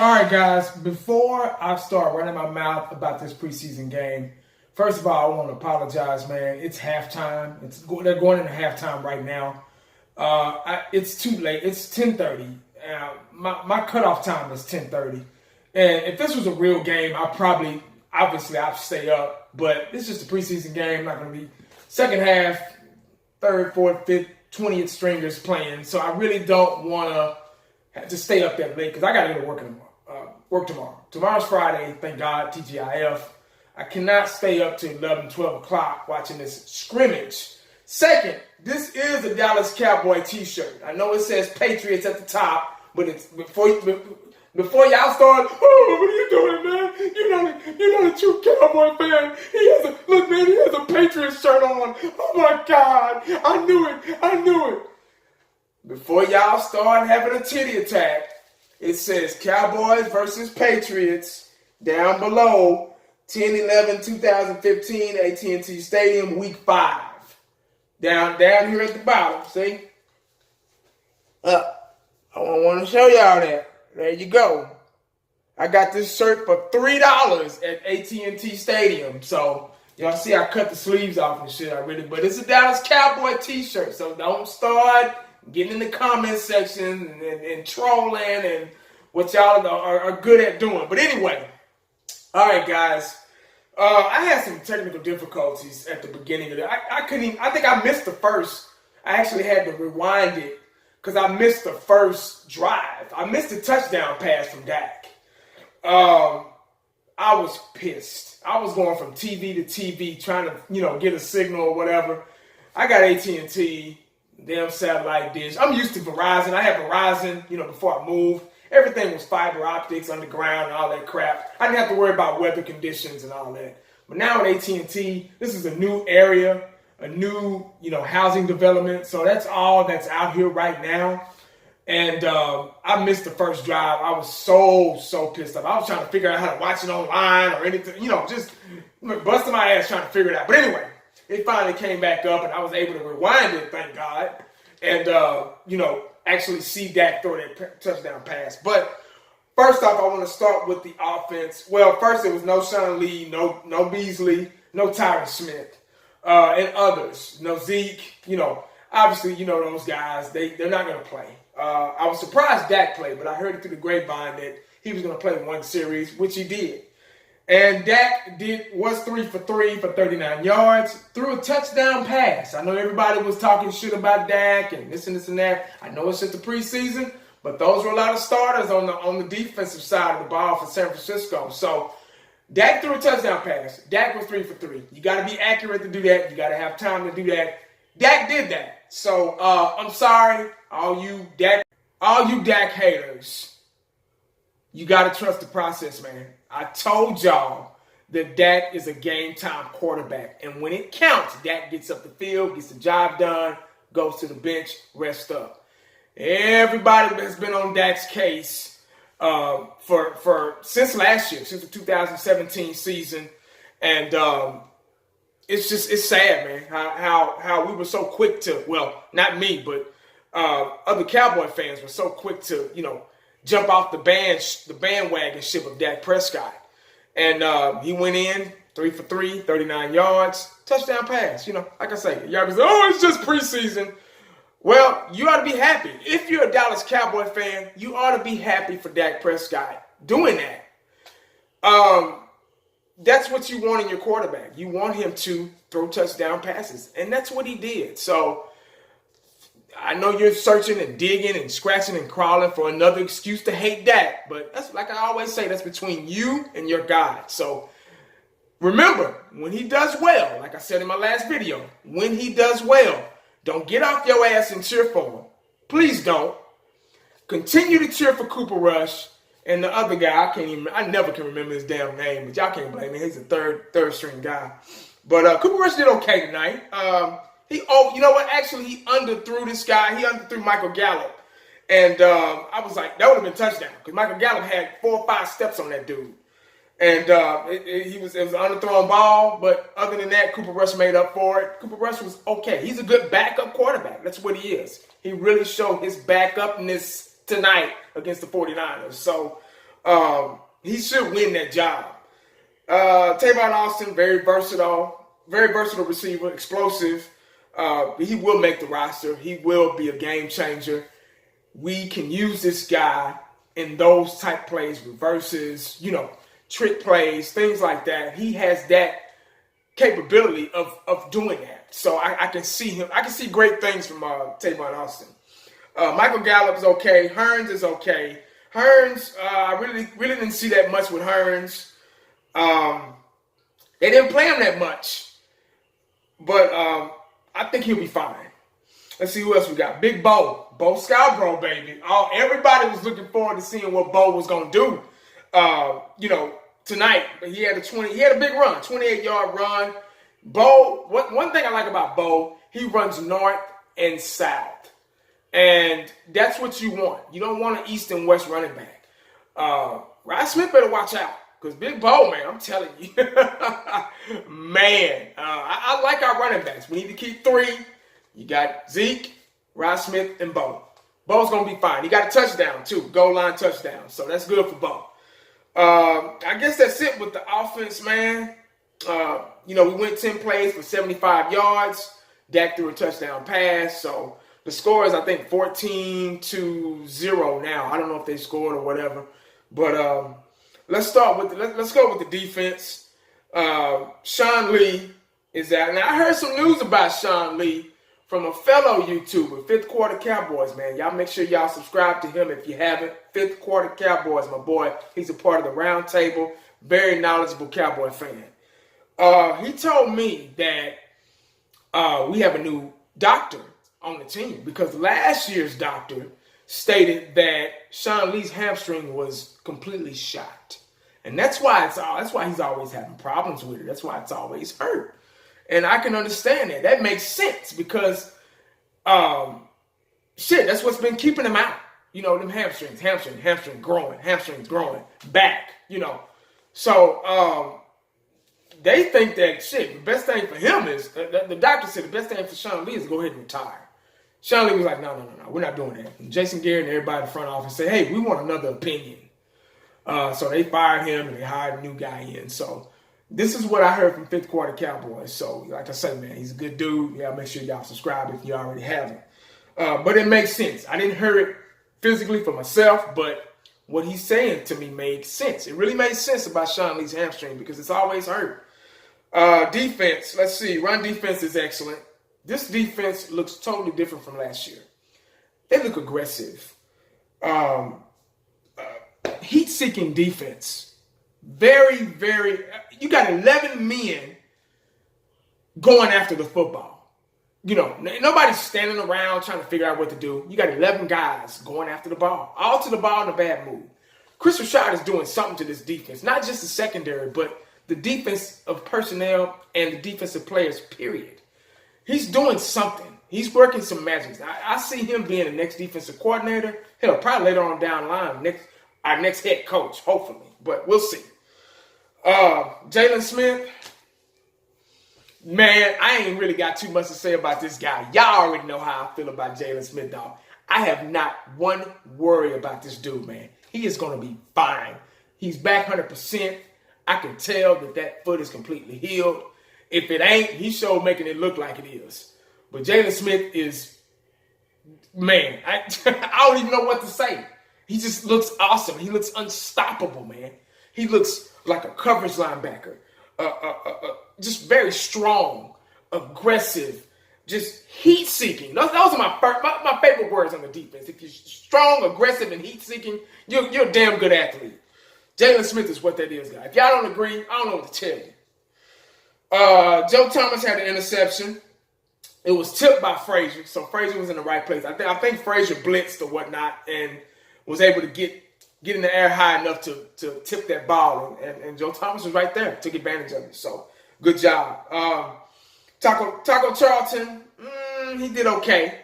All right, guys, before I start running my mouth about this preseason game, first of all, I want to apologize, man. It's halftime. They're going into halftime right now. It's too late. It's 10:30. My cutoff time is 10:30. And if this was a real game, I'd stay up. But it's just a preseason game. Not going to be second half, third, fourth, fifth, 20th stringers playing. So I really don't want to have to stay up that late because I got to go to work tomorrow. Tomorrow's Friday, thank God, TGIF. I cannot stay up to 11, 12 o'clock watching this scrimmage. Second, this is a Dallas Cowboy t-shirt. I know it says Patriots at the top, but it's before y'all start, oh, what are you doing, man? You're not a true Cowboy fan. He has a Patriots shirt on. Oh my God, I knew it. Before y'all start having a titty attack, it says Cowboys versus Patriots down below 10/11/2015 AT&T Stadium Week 5. Down here at the bottom, see? I want to show y'all that. There you go. I got this shirt for $3 at AT&T Stadium. So y'all see I cut the sleeves off and shit already, but it's a Dallas Cowboy t-shirt. So don't start getting in the comment section and trolling and what y'all are good at doing. But anyway, all right, guys. I had some technical difficulties at the beginning of it. I think I missed the first. I actually had to rewind it because I missed the first drive. I missed the touchdown pass from Dak. I was pissed. I was going from TV to TV trying to, get a signal or whatever. I got AT&T. Damn satellite dish. I'm used to Verizon. I had Verizon, before I moved. Everything was fiber optics, underground, and all that crap. I didn't have to worry about weather conditions and all that. But now with AT&T, this is a new area, a new, housing development. So that's all that's out here right now. And I missed the first drive. I was so pissed off. I was trying to figure out how to watch it online or anything, just busting my ass trying to figure it out. But anyway, it finally came back up, and I was able to rewind it, thank God, and, actually see Dak throw that touchdown pass. But first off, I want to start with the offense. Well, first, it was no Sean Lee, no Beasley, no Tyron Smith, and others. No Zeke, obviously, those guys, they're not going to play. I was surprised Dak played, but I heard it through the grapevine that he was going to play one series, which he did. And Dak was 3 for 3 for 39 yards, threw a touchdown pass. I know everybody was talking shit about Dak and this and that. I know it's just the preseason, but those were a lot of starters on the defensive side of the ball for San Francisco. So Dak threw a touchdown pass. Dak was 3 for 3. You got to be accurate to do that. You got to have time to do that. Dak did that. So I'm sorry, all you Dak haters. You got to trust the process, man. I told y'all that Dak is a game-time quarterback. And when it counts, Dak gets up the field, gets the job done, goes to the bench, rests up. Everybody has been on Dak's case since last year, since the 2017 season. And it's sad, man, how we were so quick to, well, not me, but other Cowboy fans were so quick to, jump off the bandwagon ship of Dak Prescott. And he went in, 3 for 3, 39 yards, touchdown pass. Like I say, y'all can say, oh, it's just preseason. Well, you ought to be happy. If you're a Dallas Cowboy fan, you ought to be happy for Dak Prescott doing that. That's what you want in your quarterback. You want him to throw touchdown passes. And that's what he did. So I know you're searching and digging and scratching and crawling for another excuse to hate Dak, but that's, like I always say, that's between you and your God. So remember, when he does well, like I said in my last video, when he does well, don't get off your ass and cheer for him. Please don't. Continue to cheer for Cooper Rush And the other guy, I never can remember his damn name, but y'all can't blame me. He's a third string guy. But Cooper Rush did okay tonight. You know what? Actually, he underthrew this guy. He underthrew Michael Gallup. And I was like, that would have been a touchdown. Because Michael Gallup had 4 or 5 steps on that dude. And it was an underthrown ball. But other than that, Cooper Rush made up for it. Cooper Rush was okay. He's a good backup quarterback. That's what he is. He really showed his backupness tonight against the 49ers. So he should win that job. Tavon Austin, very versatile receiver, explosive. He will make the roster. He will be a game changer. We can use this guy in those type plays, reverses, trick plays, things like that. He has that capability of doing that. So I can see him. I can see great things from Tavon Austin. Michael Gallup is okay. Hearns is okay. Hearns, I really didn't see that much with Hearns. They didn't play him that much. But I think he'll be fine. Let's see who else we got. Big Bo. Bo Scarborough, baby. Everybody was looking forward to seeing what Bo was going to do, tonight. But he had a big run, 28-yard run. Bo, one thing I like about Bo, he runs north and south. And that's what you want. You don't want an east and west running back. Ryan Smith better watch out. Because Big Bo, man, I'm telling you. Man, I like our running backs. We need to keep 3. You got Zeke, Ryan Smith, and Bo. Bo's going to be fine. He got a touchdown, too. Goal line touchdown. So that's good for Bo. I guess that's it with the offense, man. We went 10 plays for 75 yards. Dak threw a touchdown pass. So the score is, I think, 14-0 now. I don't know if they scored or whatever. But let's go with the defense. Sean Lee is out. Now, I heard some news about Sean Lee from a fellow YouTuber, Fifth Quarter Cowboys, man. Y'all make sure y'all subscribe to him if you haven't. Fifth Quarter Cowboys, my boy. He's a part of the round table. Very knowledgeable Cowboy fan. He told me that we have a new doctor on the team because last year's doctor stated that Sean Lee's hamstring was completely shot. And that's why he's always having problems with it. That's why it's always hurt. And I can understand that. That makes sense because, that's what's been keeping him out. Them hamstrings growing, back, So, they think that, the best thing for him is, the doctor said the best thing for Sean Lee is to go ahead and retire. Sean Lee was like, no, we're not doing that. And Jason Garrett and everybody in the front office said, hey, we want another opinion. So they fired him and they hired a new guy in. So, this is what I heard from Fifth Quarter Cowboys. So, like I said, man, he's a good dude. Yeah, make sure y'all subscribe if you already haven't. But it makes sense. I didn't hear it physically for myself, but what he's saying to me made sense. It really made sense about Sean Lee's hamstring because it's always hurt. Defense, let's see. Run defense is excellent. This defense looks totally different from last year. They look aggressive. Heat-seeking defense. Very, very, you got 11 men going after the football. Nobody's standing around trying to figure out what to do. You got 11 guys going after the ball, all to the ball in a bad mood. Chris Rashad is doing something to this defense, not just the secondary, but the defense of personnel and the defensive players, period. He's doing something. He's working some magic. I see him being the next defensive coordinator. Hell, probably later on down the line, our next head coach, hopefully. But we'll see. Jalen Smith, man, I ain't really got too much to say about this guy. Y'all already know how I feel about Jalen Smith, dog. I have not one worry about this dude, man. He is going to be fine. He's back 100%. I can tell that foot is completely healed. If it ain't, he showed making it look like it is. But Jalen Smith is, man, I don't even know what to say. He just looks awesome. He looks unstoppable, man. He looks like a coverage linebacker. Just very strong, aggressive, just heat-seeking. Those are my favorite words on the defense. If you're strong, aggressive, and heat-seeking, you're a damn good athlete. Jalen Smith is what that is, guys. If y'all don't agree, I don't know what to tell you. Joe Thomas had an interception. It was tipped by Frazier, so Frazier was in the right place. I think Frazier blitzed or whatnot and was able to get get in the air high enough to tip that ball. And Joe Thomas was right there, took advantage of it. So good job. Taco Charlton, he did okay.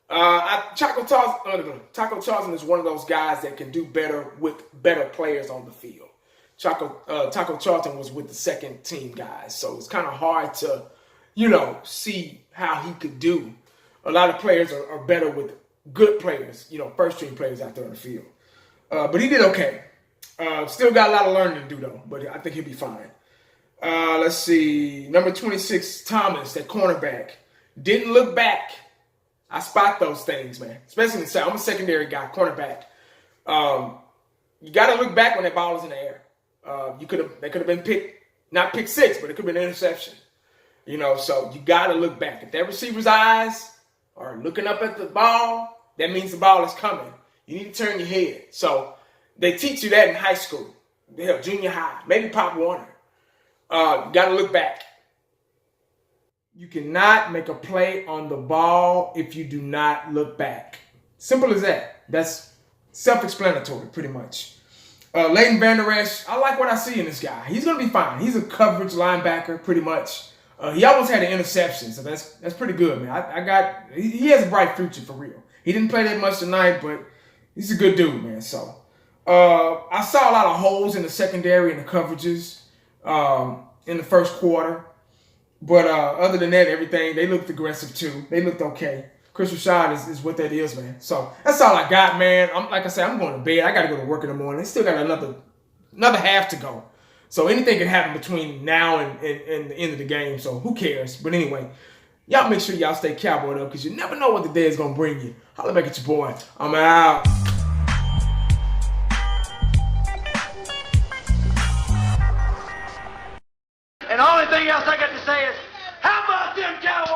Taco Charlton is one of those guys that can do better with better players on the field. Taco Charlton was with the second team guys, so it's kind of hard to, see how he could do. A lot of players are better with good players, first team players out there on the field. But he did okay. Still got a lot of learning to do though, but I think he'll be fine. Let's see, number 26, Thomas, that cornerback, didn't look back. I spot those things, man. Especially in the I'm a secondary guy, cornerback. You got to look back when that ball is in the air. They could have been not pick six, but it could have been an interception. So you got to look back. If that receiver's eyes are looking up at the ball, that means the ball is coming. You need to turn your head. So they teach you that in high school, junior high, maybe Pop Warner. You got to look back. You cannot make a play on the ball if you do not look back. Simple as that. That's self-explanatory, pretty much. Leighton Vander Esch, I like what I see in this guy. He's going to be fine. He's a coverage linebacker, pretty much. He almost had an interception, so that's pretty good, man. He has a bright future for real. He didn't play that much tonight, but he's a good dude, man. So I saw a lot of holes in the secondary and the coverages in the first quarter. But other than that, everything, they looked aggressive too. They looked okay. Chris Rashad is what that is, man. So that's all I got, man. Like I said, I'm going to bed. I got to go to work in the morning. Still got another half to go. So anything can happen between now and the end of the game. So who cares? But anyway, y'all make sure y'all stay cowboyed up because you never know what the day is going to bring you. Holla back at your boy. I'm out. And the only thing else I got to say is, how about them Cowboys?